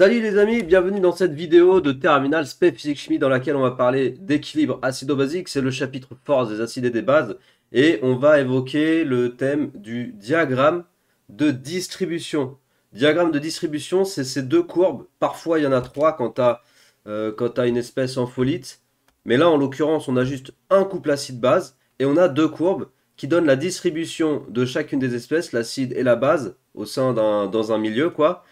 Salut les amis, bienvenue dans cette vidéo de Terminal Spé Physique Chimie dans laquelle on va parler d'équilibre acido-basique. C'est le chapitre force des acides et des bases. Et on va évoquer le thème du diagramme de distribution. Diagramme de distribution, c'est ces deux courbes. Parfois, il y en a trois quand tu as une espèce en folite. Mais là, en l'occurrence, on a juste un couple acide-base. Et on a deux courbes qui donnent la distribution de chacune des espèces, l'acide et la base, dans un milieu, quoi,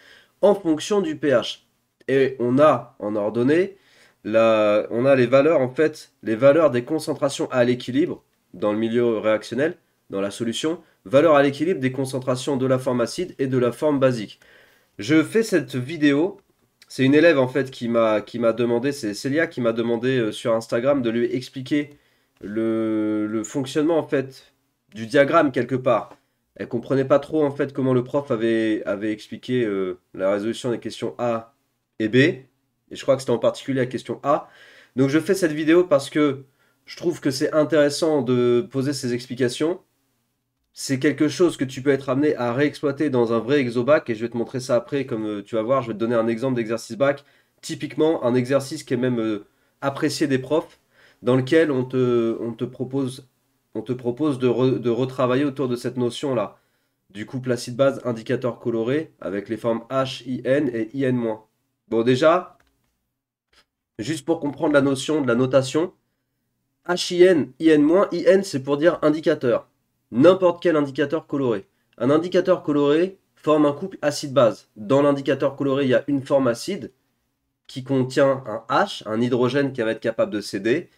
en fonction du pH. Et on a en ordonnée, on a les valeurs, en fait, les valeurs des concentrations à l'équilibre dans le milieu réactionnel, dans la solution, valeurs à l'équilibre des concentrations de la forme acide et de la forme basique. Je fais cette vidéo, c'est une élève en fait qui m'a demandé, c'est Célia qui m'a demandé sur Instagram de lui expliquer le fonctionnement en fait du diagramme quelque part. Elle comprenait pas trop en fait comment le prof avait expliqué la résolution des questions A et B. Et je crois que c'était en particulier la question A. Donc je fais cette vidéo parce que je trouve que c'est intéressant de poser ces explications. C'est quelque chose que tu peux être amené à réexploiter dans un vrai exobac et je vais te montrer ça après comme tu vas voir, je vais te donner un exemple d'exercice bac, typiquement un exercice qui est même apprécié des profs dans lequel on te propose de retravailler autour de cette notion-là du couple acide-base indicateur coloré avec les formes H, IN et IN-. Bon déjà, juste pour comprendre la notion de la notation, HIN, IN-, IN c'est pour dire indicateur. N'importe quel indicateur coloré. Un indicateur coloré forme un couple acide-base. Dans l'indicateur coloré, il y a une forme acide qui contient un H, un hydrogène qui va être capable de céder.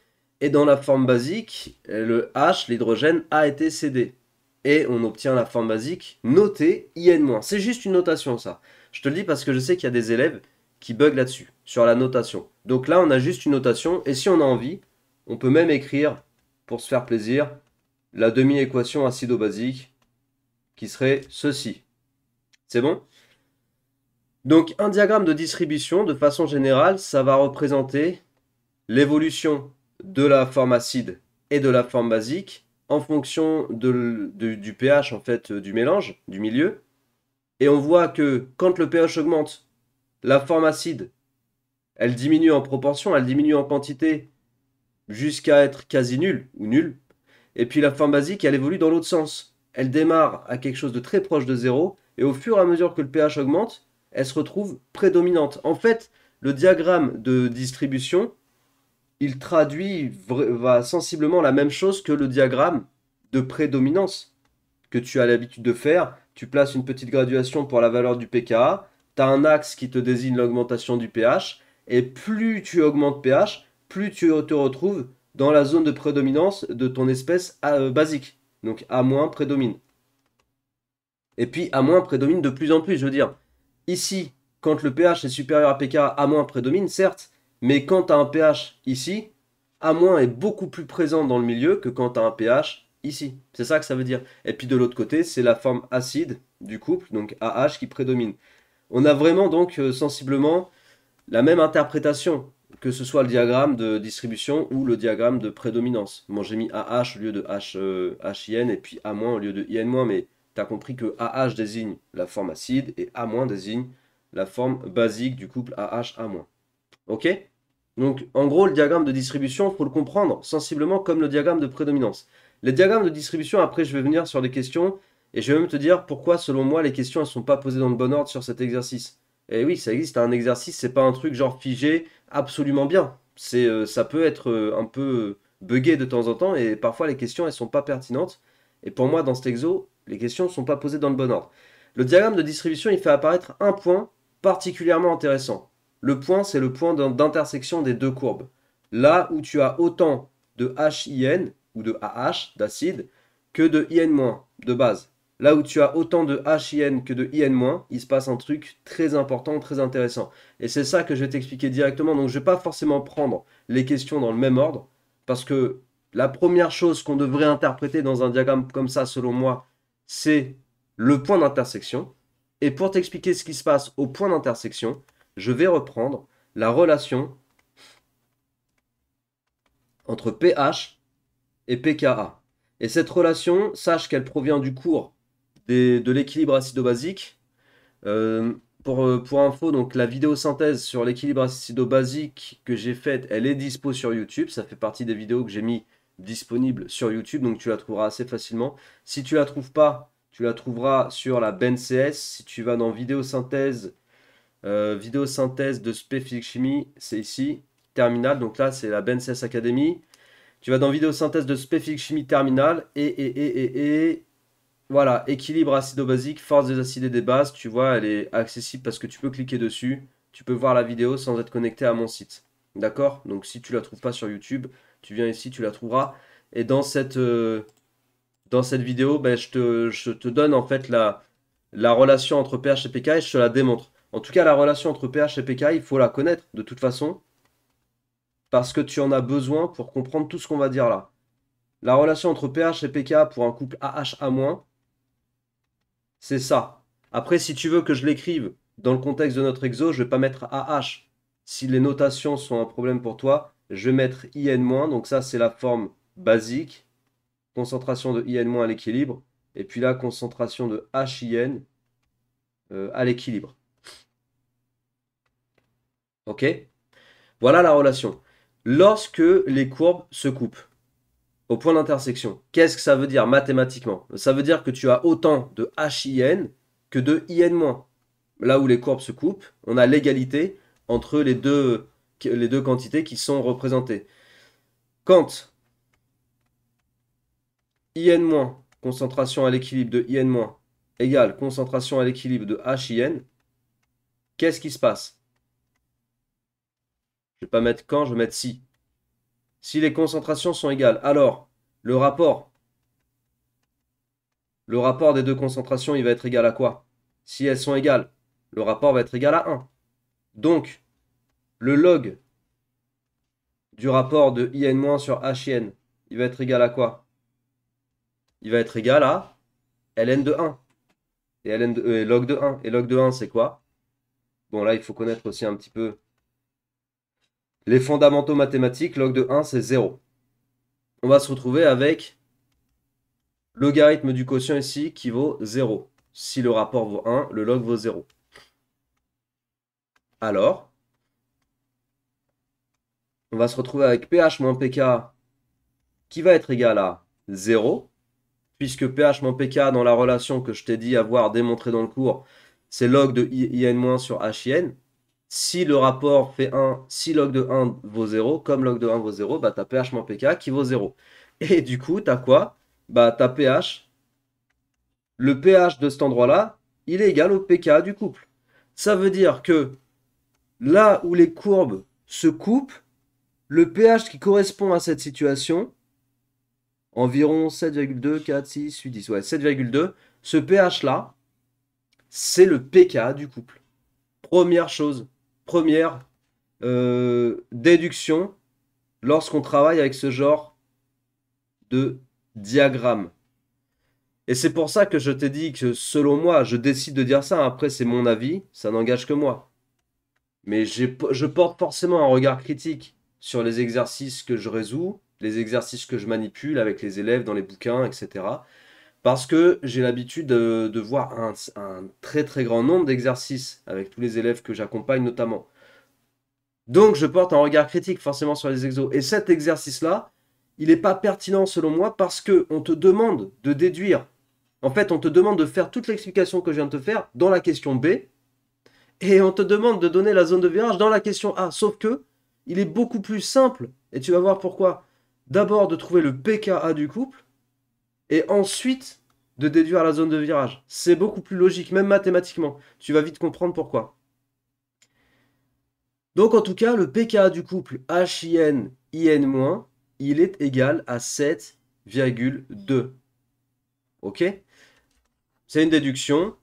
Et dans la forme basique, le H, l'hydrogène, a été cédé. Et on obtient la forme basique notée IN-. C'est juste une notation ça. Je te le dis parce que je sais qu'il y a des élèves qui bug là-dessus, sur la notation. Donc là, on a juste une notation. Et si on a envie, on peut même écrire, pour se faire plaisir, la demi-équation acido-basique qui serait ceci. C'est bon? Donc un diagramme de distribution, de façon générale, ça va représenter l'évolution de la forme acide et de la forme basique en fonction du pH en fait du mélange, du milieu. Et on voit que quand le pH augmente, la forme acide, elle diminue en proportion, elle diminue en quantité jusqu'à être quasi nulle ou nulle. Et puis la forme basique, elle évolue dans l'autre sens. Elle démarre à quelque chose de très proche de zéro, et au fur et à mesure que le pH augmente, elle se retrouve prédominante. En fait, le diagramme de distribution, il traduit sensiblement la même chose que le diagramme de prédominance que tu as l'habitude de faire. Tu places une petite graduation pour la valeur du pKa, tu as un axe qui te désigne l'augmentation du pH, et plus tu augmentes pH, plus tu te retrouves dans la zone de prédominance de ton espèce basique. Donc A- prédomine. Et puis A- prédomine de plus en plus, je veux dire. Ici, quand le pH est supérieur à pKa, A- prédomine, certes, mais quand tu as un pH ici, A- est beaucoup plus présent dans le milieu que quand tu as un pH ici. C'est ça que ça veut dire. Et puis de l'autre côté, c'est la forme acide du couple, donc AH, qui prédomine. On a vraiment donc sensiblement la même interprétation, que ce soit le diagramme de distribution ou le diagramme de prédominance. Moi j'ai mis AH au lieu de HIN et puis A- au lieu de IN-, mais tu as compris que AH désigne la forme acide et A- désigne la forme basique du couple AH-A-. Ok? Donc en gros le diagramme de distribution, il faut le comprendre sensiblement comme le diagramme de prédominance. Les diagrammes de distribution, après je vais venir sur les questions et je vais même te dire pourquoi selon moi les questions elles sont pas posées dans le bon ordre sur cet exercice. Et oui, ça existe un exercice, c'est pas un truc genre figé absolument bien. Ça peut être un peu buggé de temps en temps et parfois les questions elles sont pas pertinentes. Et pour moi dans cet exo, les questions ne sont pas posées dans le bon ordre. Le diagramme de distribution, il fait apparaître un point particulièrement intéressant. Le point, c'est le point d'intersection des deux courbes. Là où tu as autant de HIN ou de AH d'acide que de IN- de base. Là où tu as autant de HIN que de IN-, il se passe un truc très important, très intéressant. Et c'est ça que je vais t'expliquer directement. Donc je ne vais pas forcément prendre les questions dans le même ordre, parce que la première chose qu'on devrait interpréter dans un diagramme comme ça, selon moi, c'est le point d'intersection. Et pour t'expliquer ce qui se passe au point d'intersection, je vais reprendre la relation entre pH et pKa. Et cette relation, sache qu'elle provient du cours de l'équilibre acido-basique. pour info, donc la vidéo synthèse sur l'équilibre acido-basique que j'ai faite, elle est dispo sur YouTube. Ça fait partie des vidéos que j'ai mis disponibles sur YouTube, donc tu la trouveras assez facilement. Si tu la trouves pas, tu la trouveras sur la BNCS. Si tu vas dans vidéo synthèse de spé physique chimie, c'est ici, terminal. Donc là, c'est la BNCS Academy. Tu vas dans vidéo synthèse de spé physique chimie terminale et voilà, équilibre acido-basique, force des acides et des bases, tu vois, elle est accessible parce que tu peux cliquer dessus, tu peux voir la vidéo sans être connecté à mon site. D'accord? Donc si tu la trouves pas sur YouTube, tu viens ici, tu la trouveras. Et dans cette vidéo, ben, je te donne en fait la relation entre pH et pK et je te la démontre. En tout cas, la relation entre pH et pK, il faut la connaître de toute façon parce que tu en as besoin pour comprendre tout ce qu'on va dire là. La relation entre pH et pK pour un couple AHA-, c'est ça. Après, si tu veux que je l'écrive dans le contexte de notre exo, je vais pas mettre AH. Si les notations sont un problème pour toi, je vais mettre IN-. Donc ça, c'est la forme basique. Concentration de IN- à l'équilibre. Et puis là, concentration de HIN à l'équilibre. Ok? Voilà la relation. Lorsque les courbes se coupent au point d'intersection, qu'est-ce que ça veut dire mathématiquement? Ça veut dire que tu as autant de HIN que de IN-. Là où les courbes se coupent, on a l'égalité entre les deux quantités qui sont représentées. Quand IN-, concentration à l'équilibre de IN-, égale concentration à l'équilibre de HIN, qu'est-ce qui se passe? Je ne vais pas mettre quand, je vais mettre si. Si les concentrations sont égales, alors le rapport des deux concentrations, il va être égal à quoi? Si elles sont égales, le rapport va être égal à 1. Donc, le log du rapport de IN- sur HIN, il va être égal à quoi? Il va être égal à ln de 1. Et log de 1. Et log de 1, c'est quoi? Bon, là, il faut connaître aussi un petit peu les fondamentaux mathématiques. Log de 1, c'est 0. On va se retrouver avec logarithme du quotient ici qui vaut 0. Si le rapport vaut 1, le log vaut 0. Alors, on va se retrouver avec pH moins pK qui va être égal à 0, puisque pH moins pK dans la relation que je t'ai dit avoir démontré dans le cours, c'est log de IN- sur HIN. Si le rapport fait 1, si log de 1 vaut 0, comme log de 1 vaut 0, bah tu as pH moins pK qui vaut 0. Et du coup, tu as quoi? Bah tu as pH. Le pH de cet endroit-là, il est égal au pK du couple. Ça veut dire que là où les courbes se coupent, le pH qui correspond à cette situation, environ 7,2, 4, 6, 8, 10, ouais, 7,2, ce pH-là, c'est le pK du couple. Première chose, première déduction lorsqu'on travaille avec ce genre de diagramme. Et c'est pour ça que je t'ai dit que selon moi, je décide de dire ça. Après, c'est mon avis, ça n'engage que moi. Mais je porte forcément un regard critique sur les exercices que je résous, les exercices que je manipule avec les élèves dans les bouquins, etc. Parce que j'ai l'habitude de voir un très très grand nombre d'exercices avec tous les élèves que j'accompagne notamment. Donc je porte un regard critique forcément sur les exos. Et cet exercice-là, il n'est pas pertinent selon moi parce qu'on te demande de déduire. En fait, on te demande de faire toute l'explication que je viens de te faire dans la question B. Et on te demande de donner la zone de virage dans la question A. Sauf que il est beaucoup plus simple. Et tu vas voir pourquoi. D'abord de trouver le pKa du couple. Et ensuite de déduire la zone de virage. C'est beaucoup plus logique, même mathématiquement. Tu vas vite comprendre pourquoi. Donc en tout cas, le pKa du couple HIN, IN-, il est égal à 7,2. Ok? C'est une déduction.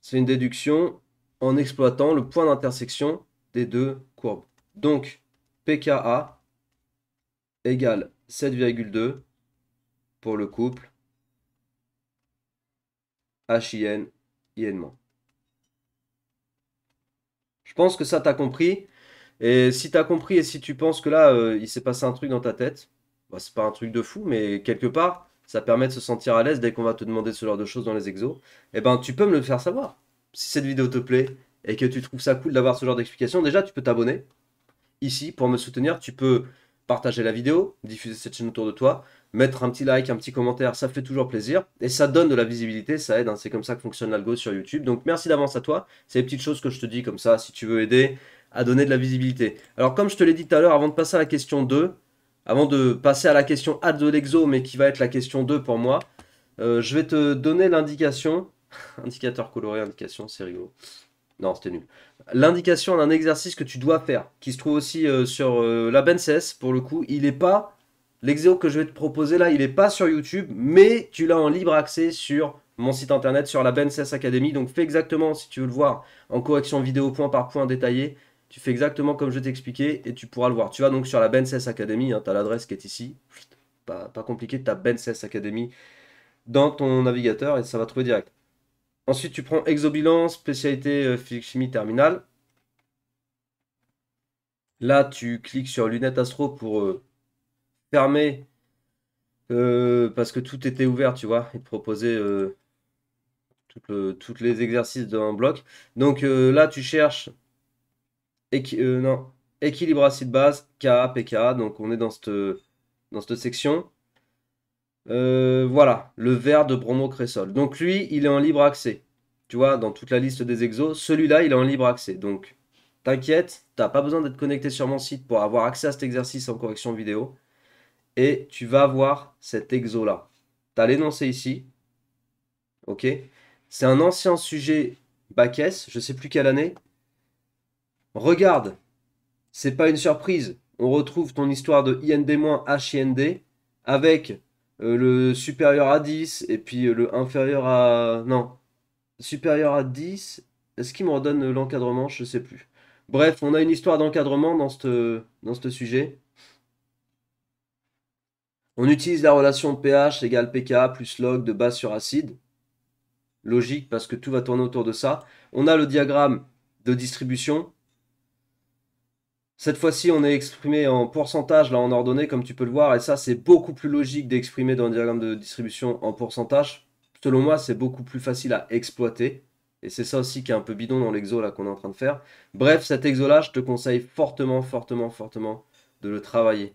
C'est une déduction en exploitant le point d'intersection des deux courbes. Donc, pKa égale 7,2 pour le couple HIN, IN-. Je pense que ça t'as compris. Et si t'as compris et si tu penses que là, il s'est passé un truc dans ta tête, bah, c'est pas un truc de fou, mais quelque part, ça permet de se sentir à l'aise dès qu'on va te demander ce genre de choses dans les exos, et ben tu peux me le faire savoir. si cette vidéo te plaît et que tu trouves ça cool d'avoir ce genre d'explication, déjà tu peux t'abonner. Ici, pour me soutenir, tu peux partager la vidéo, diffuser cette chaîne autour de toi, mettre un petit like, un petit commentaire, ça fait toujours plaisir. Et ça donne de la visibilité, ça aide, hein, c'est comme ça que fonctionne l'algo sur YouTube. Donc merci d'avance à toi, c'est les petites choses que je te dis comme ça, si tu veux aider à donner de la visibilité. Alors comme je te l'ai dit tout à l'heure, avant de passer à la question 2, avant de passer à la question A de l'exo, mais qui va être la question 2 pour moi, je vais te donner l'indication, indicateur coloré, indication, c'est rigolo. Non, c'était nul. L'indication d'un exercice que tu dois faire, qui se trouve aussi sur la BenCS, pour le coup, il n'est pas, l'exéo que je vais te proposer là, il n'est pas sur YouTube, mais tu l'as en libre accès sur mon site internet, sur la BenCS Academy. Donc fais exactement, si tu veux le voir, en correction vidéo point par point détaillée, tu fais exactement comme je t'ai expliqué et tu pourras le voir. Tu vas donc sur la BenCS Academy, hein, tu as l'adresse qui est ici, pas compliqué, tu as BenCS Academy dans ton navigateur et ça va trouver direct. Ensuite, tu prends exobilan, spécialité physique-chimie terminale. Là, tu cliques sur lunettes astro pour fermer, parce que tout était ouvert, tu vois. Il te proposait tous les exercices d'un bloc. Donc là, tu cherches non, équilibre acide-base, Ka, pKa. Donc on est dans cette section. Voilà, le vert de bromocrésol. Donc lui, il est en libre accès. Tu vois, dans toute la liste des exos, celui-là, il est en libre accès. Donc, t'inquiète, t'as pas besoin d'être connecté sur mon site pour avoir accès à cet exercice en correction vidéo. Et tu vas voir cet exo-là. Tu as l'énoncé ici. Ok. C'est un ancien sujet bac S, je sais plus quelle année. Regarde, c'est pas une surprise. On retrouve ton histoire de IND-HIND avec le supérieur à 10 et puis le inférieur à... Non, supérieur à 10. Est-ce qu'il me redonne l'encadrement? Je sais plus. Bref, on a une histoire d'encadrement dans ce sujet. On utilise la relation pH égale pKa plus log de base sur acide. Logique parce que tout va tourner autour de ça. On a le diagramme de distribution. Cette fois-ci, on est exprimé en pourcentage, là en ordonnée, comme tu peux le voir. Et ça, c'est beaucoup plus logique d'exprimer dans le diagramme de distribution en pourcentage. Selon moi, c'est beaucoup plus facile à exploiter. Et c'est ça aussi qui est un peu bidon dans l'exo là qu'on est en train de faire. Bref, cet exo-là, je te conseille fortement, fortement, fortement de le travailler.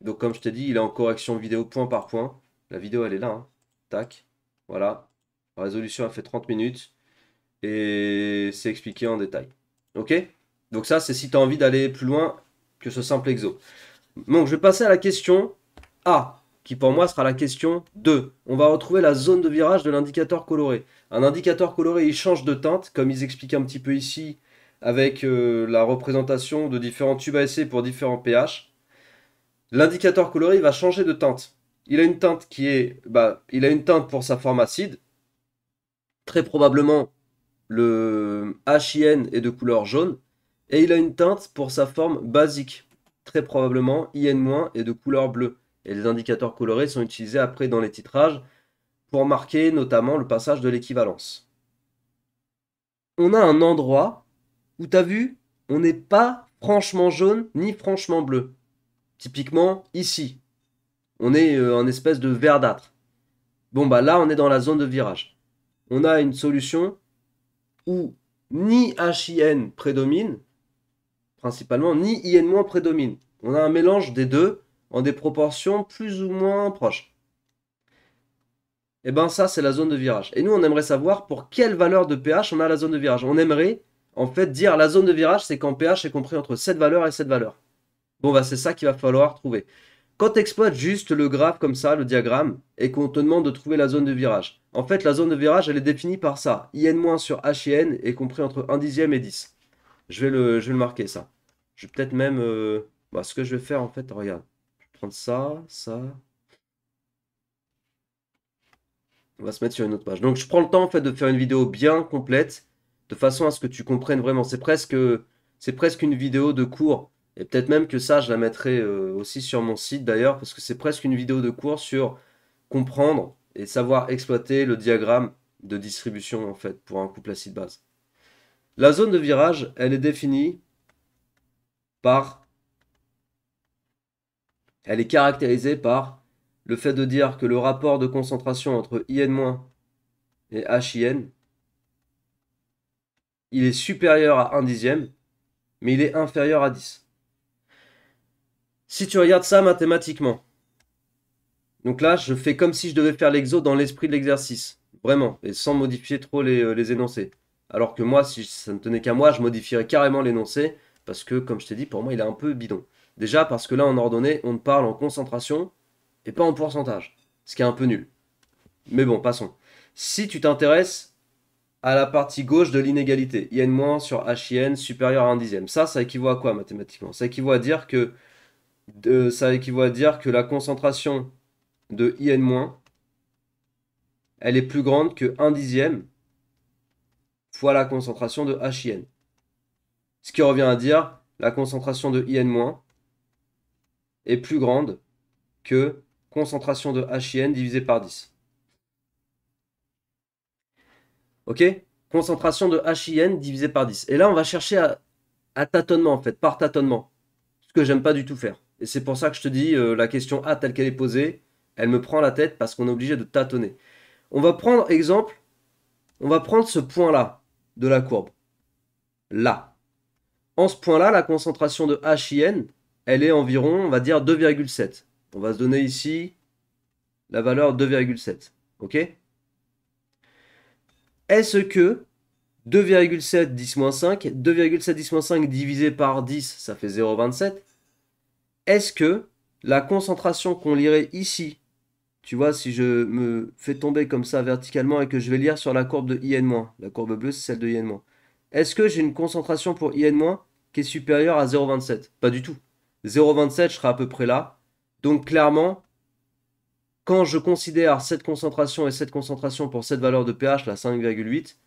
Donc comme je t'ai dit, il est en correction vidéo point par point. La vidéo, elle est là, hein. Tac. Voilà. La résolution a fait 30 minutes. Et c'est expliqué en détail. Ok? Donc ça, c'est si tu as envie d'aller plus loin que ce simple exo. Donc je vais passer à la question A, qui pour moi sera la question 2. On va retrouver la zone de virage de l'indicateur coloré. Un indicateur coloré, il change de teinte, comme ils expliquent un petit peu ici, avec la représentation de différents tubes à essai pour différents pH. L'indicateur coloré, il va changer de teinte. Il a une teinte qui est... il a une teinte pour sa forme acide. Très probablement, le HIN est de couleur jaune. Et il a une teinte pour sa forme basique. Très probablement, IN- est de couleur bleue. Et les indicateurs colorés sont utilisés après dans les titrages pour marquer notamment le passage de l'équivalence. On a un endroit où tu as vu, on n'est pas franchement jaune ni franchement bleu. Typiquement ici, on est un espèce de verdâtre. Bon bah là on est dans la zone de virage. On a une solution où ni HIN prédomine, principalement, ni IN- prédomine. On a un mélange des deux en des proportions plus ou moins proches. Et ben ça, c'est la zone de virage. Et nous, on aimerait savoir pour quelle valeur de pH on a la zone de virage. On aimerait, en fait, dire la zone de virage, c'est quand pH est compris entre cette valeur et cette valeur. Bon, bah c'est ça qu'il va falloir trouver. Quand tu exploites juste le graphe comme ça, le diagramme, et qu'on te demande de trouver la zone de virage, en fait, la zone de virage, elle est définie par ça. IN- sur HIN est compris entre 1 dixième et 10. Je vais le marquer, ça. Je vais peut-être même... ce que je vais faire, en fait, regarde. Je vais prendre ça, ça. On va se mettre sur une autre page. Donc, je prends le temps, en fait, de faire une vidéo bien complète, de façon à ce que tu comprennes vraiment. C'est presque une vidéo de cours. Et peut-être même que ça, je la mettrai aussi sur mon site, d'ailleurs, parce que c'est presque une vidéo de cours sur comprendre et savoir exploiter le diagramme de distribution, en fait, pour un couple acide-base. La zone de virage, elle est définie par... Elle est caractérisée par le fait de dire que le rapport de concentration entre IN- et HIN il est supérieur à 1 dixième, mais il est inférieur à 10. Si tu regardes ça mathématiquement, donc là, je fais comme si je devais faire l'exo dans l'esprit de l'exercice. Vraiment, et sans modifier trop les énoncés. Alors que moi, si ça ne tenait qu'à moi, je modifierais carrément l'énoncé, parce que, comme je t'ai dit, pour moi, il est un peu bidon. Déjà, parce que là, en ordonnée, on parle en concentration, et pas en pourcentage. Ce qui est un peu nul. Mais bon, passons. Si tu t'intéresses à la partie gauche de l'inégalité, IN- sur HIN supérieur à 1 dixième, ça équivaut à quoi mathématiquement? Ça équivaut à dire que la concentration de IN-, elle est plus grande que 1 dixième fois la concentration de HIN. Ce qui revient à dire la concentration de IN- est plus grande que concentration de HIN divisé par 10. Ok? Concentration de HIN divisé par 10. Et là, on va chercher à tâtonnement, en fait, par tâtonnement. Ce que j'aime pas du tout faire. Et c'est pour ça que je te dis, la question A telle qu'elle est posée, elle me prend la tête parce qu'on est obligé de tâtonner. On va prendre exemple, on va prendre ce point-là de la courbe. Là. En ce point-là, la concentration de HIN, elle est environ, on va dire, 2,7. On va se donner ici la valeur 2,7. Ok? Est-ce que 2,7 10-5, 2,7 10-5 divisé par 10, ça fait 0,27. Est-ce que la concentration qu'on lirait ici, tu vois, si je me fais tomber comme ça verticalement et que je vais lire sur la courbe de IN-, la courbe bleue c'est celle de IN-, est-ce que j'ai une concentration pour IN- qui est supérieure à 0,27? Pas du tout. 0,27, je serai à peu près là. Donc clairement, quand je considère cette concentration et cette concentration pour cette valeur de pH, la 5,8,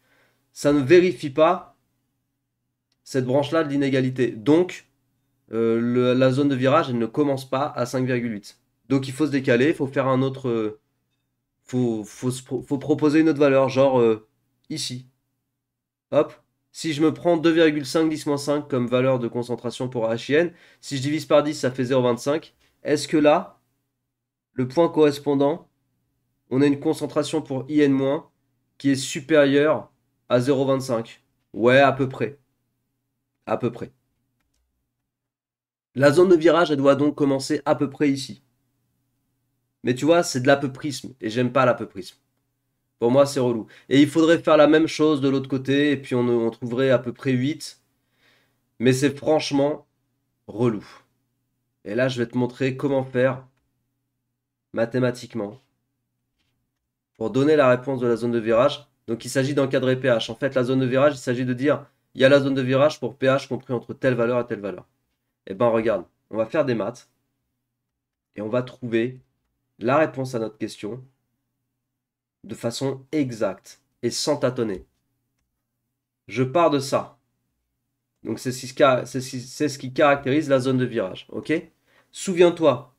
ça ne vérifie pas cette branche-là de l'inégalité. Donc, la zone de virage, elle ne commence pas à 5,8. Donc il faut se décaler, il faut faire un autre... faut proposer une autre valeur, genre ici. Hop. Si je me prends 2,5 10-5 comme valeur de concentration pour HIN, si je divise par 10, ça fait 0,25. Est-ce que là, le point correspondant, on a une concentration pour IN- qui est supérieure à 0,25? Ouais, à peu près. À peu près. La zone de virage, elle doit donc commencer à peu près ici. Mais tu vois, c'est de l'apeuprisme, et j'aime pas l'apeuprisme. Pour moi, c'est relou. Et il faudrait faire la même chose de l'autre côté, et puis on trouverait à peu près 8. Mais c'est franchement relou. Et là, je vais te montrer comment faire mathématiquement pour donner la réponse de la zone de virage. Donc il s'agit d'encadrer pH. En fait, la zone de virage, il s'agit de dire, il y a la zone de virage pour pH compris entre telle valeur et telle valeur. Et ben regarde, on va faire des maths, et on va trouver la réponse à notre question de façon exacte et sans tâtonner. Je pars de ça. Donc c'est ce qui caractérise la zone de virage. Ok? Souviens-toi,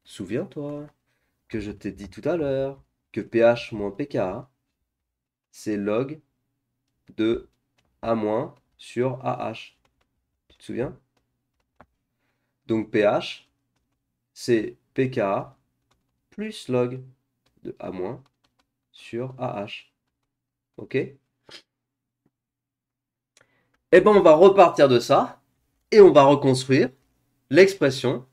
souviens-toi que je t'ai dit tout à l'heure que pH moins pKa, c'est log de A- sur AH. Tu te souviens? Donc pH, c'est pKa plus log de A- sur AH. Ok? Eh ben on va repartir de ça et on va reconstruire l'expression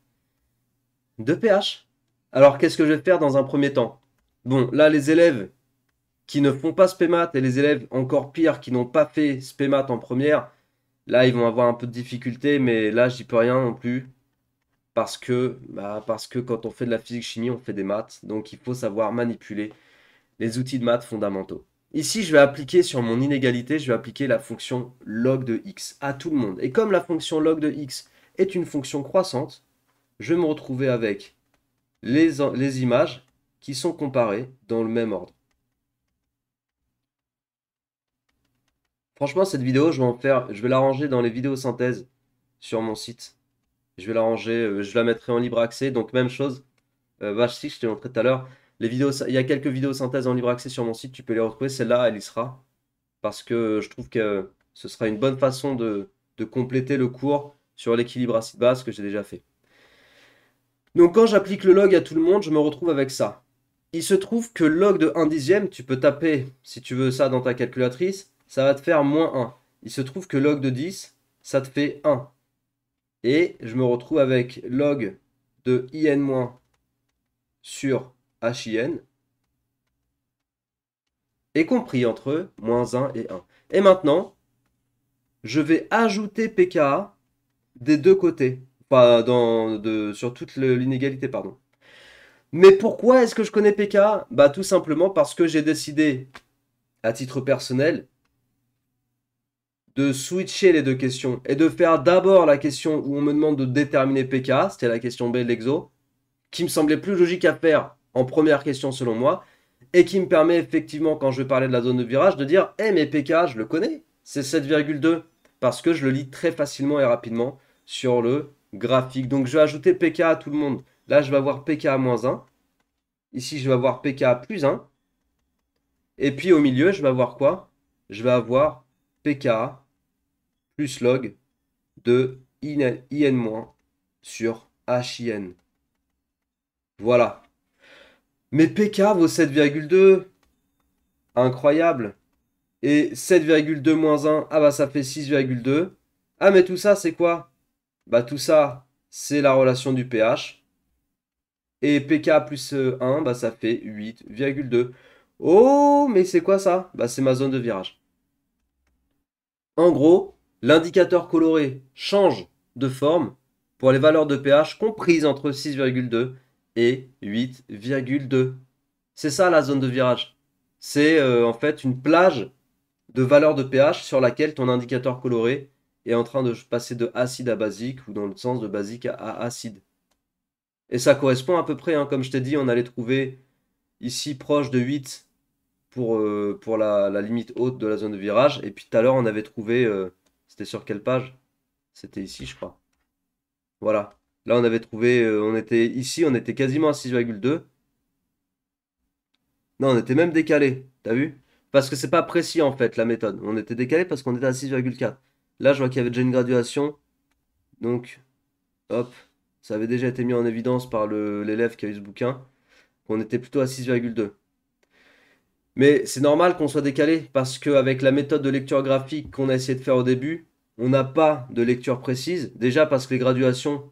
de pH. Alors qu'est-ce que je vais faire dans un premier temps? Bon, là les élèves qui ne font pas SPEMAT et les élèves encore pire qui n'ont pas fait SPEMAT en première, là ils vont avoir un peu de difficulté, mais là j'y peux rien non plus. Parce que quand on fait de la physique-chimie, on fait des maths, donc il faut savoir manipuler les outils de maths fondamentaux. Ici, je vais appliquer sur mon inégalité, je vais appliquer la fonction log de x à tout le monde. Et comme la fonction log de x est une fonction croissante, je vais me retrouver avec les images qui sont comparées dans le même ordre. Franchement, cette vidéo, je vais la ranger dans les vidéos synthèses sur mon site. Je vais la ranger, je la mettrai en libre accès. Donc même chose, vache si, je t'ai montré tout à l'heure. Il y a quelques vidéos synthèses en libre accès sur mon site, tu peux les retrouver. Celle-là, elle y sera. Parce que je trouve que ce sera une bonne façon de compléter le cours sur l'équilibre acide-base que j'ai déjà fait. Donc quand j'applique le log à tout le monde, je me retrouve avec ça. Il se trouve que log de 1 dixième, tu peux taper, si tu veux ça dans ta calculatrice, ça va te faire moins 1. Il se trouve que log de 10, ça te fait 1. Et je me retrouve avec log de in- sur hin est compris entre moins 1 et 1. Et maintenant, je vais ajouter pKa des deux côtés. Enfin, sur toute l'inégalité, pardon. Mais pourquoi est-ce que je connais pKa? Bah tout simplement parce que j'ai décidé, à titre personnel, de switcher les deux questions et de faire d'abord la question où on me demande de déterminer pKa, c'était la question B de l'exo, qui me semblait plus logique à faire en première question selon moi, et qui me permet effectivement, quand je vais parler de la zone de virage, de dire Eh, mais pKa, je le connais, c'est 7,2, parce que je le lis très facilement et rapidement sur le graphique. Donc je vais ajouter pKa à tout le monde. Là, je vais avoir pKa moins 1. Ici, je vais avoir pKa plus 1. Et puis au milieu, je vais avoir quoi? Je vais avoir pKa plus log de in- sur hin. Voilà. Mais pK vaut 7,2. Incroyable. Et 7,2 moins 1, ah bah ça fait 6,2. Ah mais tout ça c'est quoi? Bah tout ça c'est la relation du pH. Et pK plus 1, bah ça fait 8,2. Oh mais c'est quoi ça? Bah c'est ma zone de virage. En gros, l'indicateur coloré change de forme pour les valeurs de pH comprises entre 6,2 et 8,2. C'est ça la zone de virage. C'est en fait une plage de valeur de pH sur laquelle ton indicateur coloré est en train de passer de acide à basique ou dans le sens de basique à acide. Et ça correspond à peu près, hein, comme je t'ai dit, on allait trouver ici proche de 8 pour la limite haute de la zone de virage. Et puis tout à l'heure, on avait trouvé, c'était sur quelle page? C'était ici, je crois. Voilà. Là, on avait trouvé, on était ici, on était quasiment à 6,2. Non, on était même décalé, t'as vu? Parce que c'est pas précis en fait la méthode. On était décalé parce qu'on était à 6,4. Là, je vois qu'il y avait déjà une graduation. Donc, hop, ça avait déjà été mis en évidence par l'élève qui a eu ce bouquin, qu'on était plutôt à 6,2. Mais c'est normal qu'on soit décalé parce qu'avec la méthode de lecture graphique qu'on a essayé de faire au début, on n'a pas de lecture précise. Déjà parce que les graduations,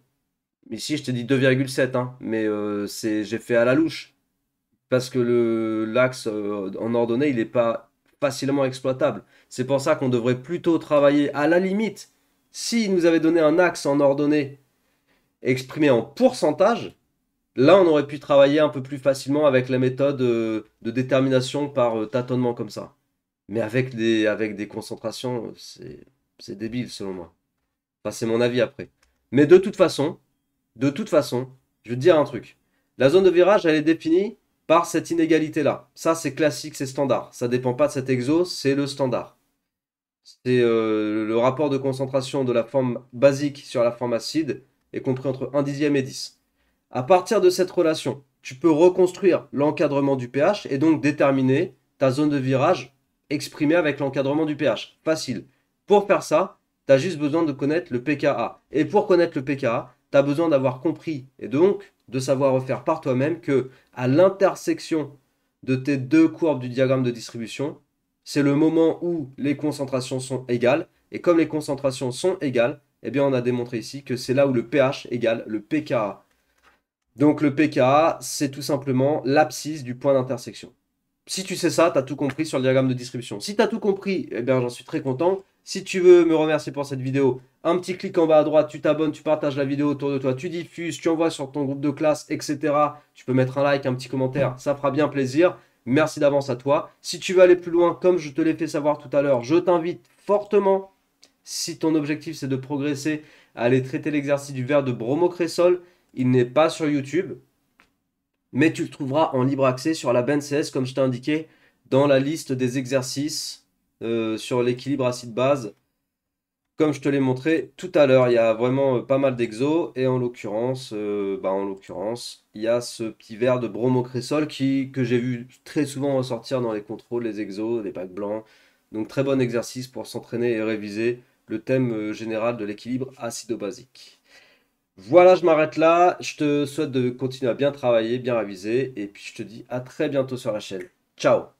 ici je te dis 2,7, hein, mais j'ai fait à la louche. Parce que l'axe en ordonnée, il n'est pas facilement exploitable. C'est pour ça qu'on devrait plutôt travailler à la limite. S'il nous avait donné un axe en ordonnée exprimé en pourcentage, là on aurait pu travailler un peu plus facilement avec la méthode de détermination par tâtonnement comme ça. Mais avec des concentrations, c'est débile selon moi. Enfin, c'est mon avis après. Mais de toute façon, je vais te dire un truc. La zone de virage, elle est définie par cette inégalité-là. Ça, c'est classique, c'est standard. Ça dépend pas de cet exo, c'est le standard. C'est le rapport de concentration de la forme basique sur la forme acide est compris entre 1 dixième et 10. À partir de cette relation, tu peux reconstruire l'encadrement du pH et donc déterminer ta zone de virage exprimée avec l'encadrement du pH. Facile. Pour faire ça, tu as juste besoin de connaître le pKa. Et pour connaître le pKa, tu as besoin d'avoir compris et donc de savoir refaire par toi-même que à l'intersection de tes deux courbes du diagramme de distribution, c'est le moment où les concentrations sont égales. Et comme les concentrations sont égales, eh bien on a démontré ici que c'est là où le pH égale le pKa. Donc le pKa, c'est tout simplement l'abscisse du point d'intersection. Si tu sais ça, tu as tout compris sur le diagramme de distribution. Si tu as tout compris, eh bien j'en suis très content. Si tu veux me remercier pour cette vidéo, un petit clic en bas à droite, tu t'abonnes, tu partages la vidéo autour de toi, tu diffuses, tu envoies sur ton groupe de classe, etc. Tu peux mettre un like, un petit commentaire, ça fera bien plaisir. Merci d'avance à toi. Si tu veux aller plus loin, comme je te l'ai fait savoir tout à l'heure, je t'invite fortement, si ton objectif c'est de progresser, à aller traiter l'exercice du verre de bromocrésol. Il n'est pas sur YouTube, mais tu le trouveras en libre accès sur la BNCS, comme je t'ai indiqué, dans la liste des exercices sur l'équilibre acide-base. Comme je te l'ai montré tout à l'heure, il y a vraiment pas mal d'exos, et en l'occurrence, il y a ce petit verre de bromocrésol que j'ai vu très souvent ressortir dans les contrôles, les exos, les bacs blancs. Donc très bon exercice pour s'entraîner et réviser le thème général de l'équilibre acido-basique. Voilà, je m'arrête là. Je te souhaite de continuer à bien travailler, bien réviser. Et puis je te dis à très bientôt sur la chaîne. Ciao!